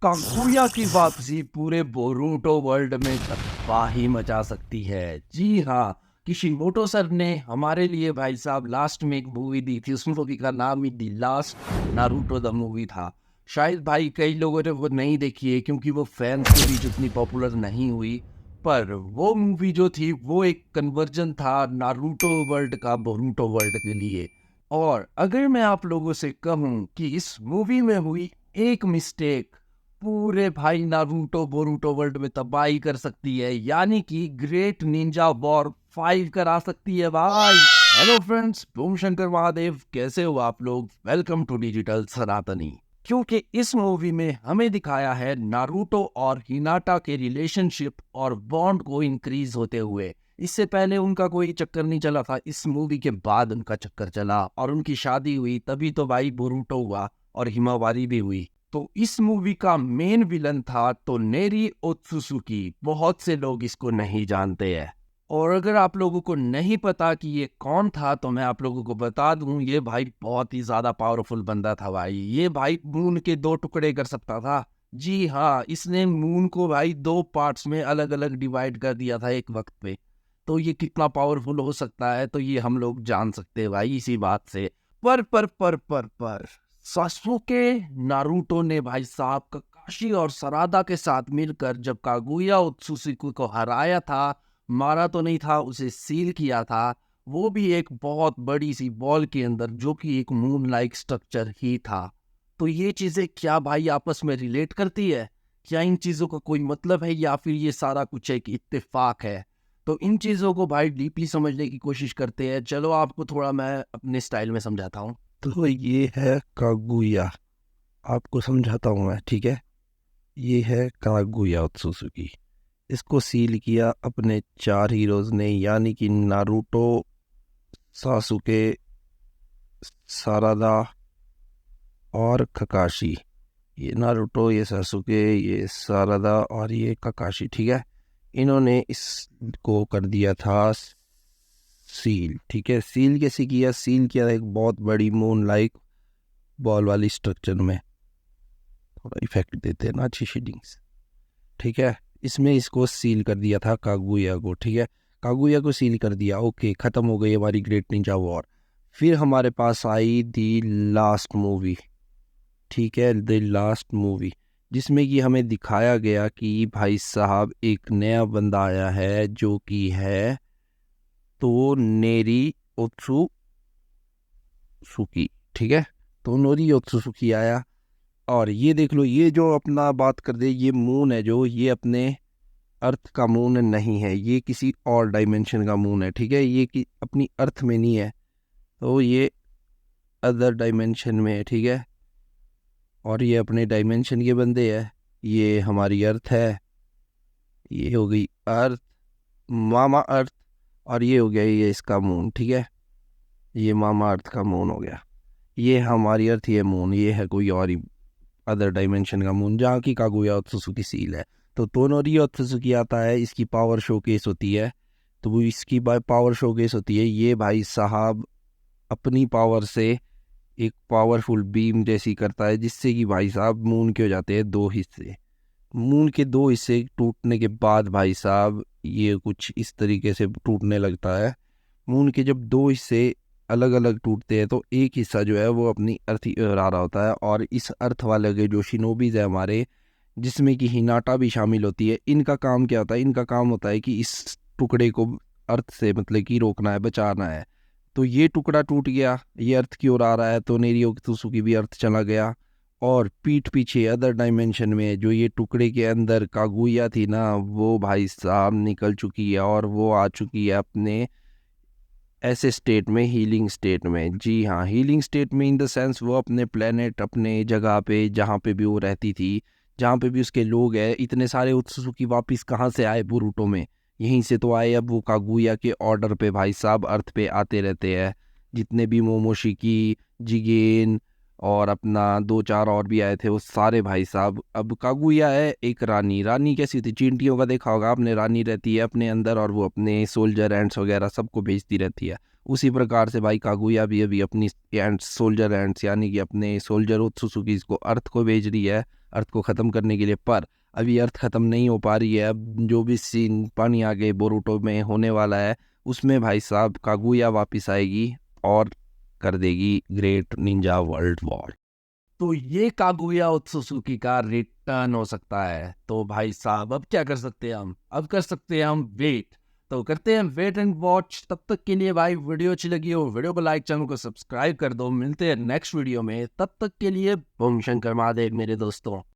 Kaguya की वापसी पूरे बोरूटो वर्ल्ड में तबाही मचा सकती है। जी हाँ, किशिमोटो सर ने हमारे लिए भाई साहब लास्ट में एक मूवी दी थी। उस मूवी का नाम ही the last Naruto the movie था। शायद भाई कई लोगों ने वो नहीं देखी है क्योंकि वो फैंस के बीच उतनी पॉपुलर नहीं हुई। पर वो मूवी जो थी वो एक कन्वर्जन था नारुतो वर्ल्ड का बोरूटो वर्ल्ड के लिए। और अगर मैं आप लोगों से कहूँ कि इस मूवी में हुई एक मिस्टेक पूरे भाई नारुतो बोरूटो वर्ल्ड में तबाही कर सकती है, यानी कि ग्रेट निंजा वॉर 5 करा सकती है भाई। Hello friends, boom Shankar Mahadev, कैसे हो आप लोग? वेलकम टू डिजिटल सनातनी। क्योंकि इस मूवी में हमें दिखाया है नारुतो और हिनाटा के रिलेशनशिप और बॉन्ड को इंक्रीज होते हुए। इससे पहले उनका कोई चक्कर नहीं चला था, इस मूवी के बाद उनका चक्कर चला और उनकी शादी हुई, तभी तो भाई बोरूटो हुआ और हिमावारी भी हुई। तो इस मूवी का मेन विलन था तो नेरी ओत्सुसुकी। बहुत से लोग इसको नहीं जानते हैं, और अगर आप लोगों को नहीं पता कि ये कौन था तो मैं आप लोगों को बता दूं, ये भाई बहुत ही ज्यादा पावरफुल बंदा था भाई। ये भाई मून के 2 टुकड़े कर सकता था। जी हाँ, इसने मून को भाई 2 पार्ट्स में अलग अलग डिवाइड कर दिया था एक वक्त पे। तो ये कितना पावरफुल हो सकता है तो ये हम लोग जान सकते हैं भाई इसी बात से। पर सासुके नारुतो ने भाई साहब काकाशी और सरादा के साथ मिलकर जब कागुया ओत्सुसुकी को हराया था, मारा तो नहीं था, उसे सील किया था। वो भी एक बहुत बड़ी सी बॉल के अंदर जो कि एक मून लाइक स्ट्रक्चर ही था। तो ये चीजें क्या भाई आपस में रिलेट करती है? क्या इन चीजों का कोई मतलब है या फिर ये सारा कुछ एक इत्तेफाक है? तो इन चीजों को भाई डीपली समझने की कोशिश करते हैं। चलो आपको थोड़ा मैं अपने स्टाइल में समझाता हूँ। तो ये है कागुया। आपको समझाता हूँ मैं, ठीक है। ये है कागुया ओत्सुसुकी। इसको सील किया अपने 4 हीरोज ने, यानी कि नारुतो, सासुके, सारादा और ककाशी। ये नारुतो, ये सासुके, ये सारादा और ये ककाशी, ठीक है। इन्होंने इसको कर दिया था सील, ठीक है। सील कैसे किया? सील किया एक बहुत बड़ी मून लाइक बॉल वाली स्ट्रक्चर में। थोड़ा इफेक्ट देते हैं ना, अच्छी शेडिंग्स, ठीक है। इसमें इसको सील कर दिया था कागुया को, ठीक है। कागुया को सील कर दिया, ओके, खत्म हो गई हमारी ग्रेट निंजा वॉर। फिर हमारे पास आई दी लास्ट मूवी, ठीक है, द लास्ट मूवी, जिसमें कि हमें दिखाया गया कि भाई साहब एक नया बंदा आया है जो कि है तो नेरी ओत्सुसुकी, ठीक है। तो नोरी ओत्सुसुकी आया। और ये देख लो, ये जो अपना बात कर दे, ये मून है जो, ये अपने अर्थ का मून नहीं है, ये किसी और डायमेंशन का मून है, ठीक है। ये कि अपनी अर्थ में नहीं है, तो ये अदर डायमेंशन में है, ठीक है। और ये अपने डायमेंशन के बंदे है। ये हमारी अर्थ है, ये हो गई अर्थ, मामा अर्थ। और ये हो गया ये इसका मून, ठीक है। ये मामा अर्थ का मून हो गया। ये हमारी अर्थ, ये मून, ये है कोई और ही अदर डायमेंशन का मून, जहाँ की कागुया ओत्सुसुकी सील है। तो तोनोरी ओत्सुसुकी आता है, इसकी पावर शोकेस होती है। तो वो इसकी पावर शोकेस होती है, ये भाई साहब अपनी पावर से एक पावरफुल बीम जैसी करता है, जिससे कि भाई साहब मून के हो जाते हैं 2 हिस्से। मून के 2 हिस्से टूटने के बाद भाई साहब ये कुछ इस तरीके से टूटने लगता है। मून के जब 2 हिस्से अलग अलग टूटते हैं तो एक हिस्सा जो है वो अपनी अर्थ ही आ रहा होता है। और इस अर्थ वाले के जो शिनोबीज है हमारे, जिसमें कि हिनाटा भी शामिल होती है, इनका काम क्या होता है? इनका काम होता है कि इस टुकड़े को अर्थ से मतलब कि रोकना है, बचाना है। तो ये टुकड़ा टूट गया, ये अर्थ की ओर आ रहा है, तो नेरियो की भी अर्थ चला गया। और पीठ पीछे अदर डायमेंशन में जो ये टुकड़े के अंदर कागुया थी ना, वो भाई साहब निकल चुकी है और वो आ चुकी है अपने ऐसे स्टेट में, हीलिंग स्टेट में। जी हाँ, हीलिंग स्टेट में इन द सेंस वो अपने प्लेनेट, अपने जगह पे जहाँ पे भी वो रहती थी, जहाँ पे भी उसके लोग हैं। इतने सारे उत्सुकी वापिस कहाँ से आए बोरूटो में? यहीं से तो आए। अब वो कागुया के ऑर्डर पे भाई साहब अर्थ पे आते रहते हैं। जितने भी मोमोशिकी, जिगेन और अपना 2-4 और भी आए थे, वो सारे भाई साहब। अब कागुया है एक रानी। रानी कैसी थी? चींटियों का देखा होगा आपने, रानी रहती है अपने अंदर और वो अपने सोल्जर एंड्स वगैरह सबको भेजती रहती है। उसी प्रकार से भाई कागुया भी अभी अपनी एंड्स, सोल्जर एंड्स, यानी कि अपने सोल्जर उत्सुकी को अर्थ को भेज रही है। अर्थ को ख़त्म करने के लिए, पर अभी अर्थ ख़त्म नहीं हो पा रही है। अब जो भी सीन पानी आगे बोरुटो में होने वाला है उसमें भाई साहब कागुया वापस आएगी और कर देगी ग्रेट निंजा वर्ल्ड वॉर। तो ये कागुया ओत्सुजुकी का रिटर्न हो सकता है। तो भाई साहब अब क्या कर सकते हैं हम? अब कर सकते हैं हम वेट। तो करते हैं वेट एंड वॉच। तब तक के लिए भाई वीडियो अच्छी लगी हो वीडियो को लाइक, चैनल को सब्सक्राइब कर दो। मिलते हैं नेक्स्ट वीडियो में, तब तक के लिए बम शंकर महादेव मेरे दोस्तों।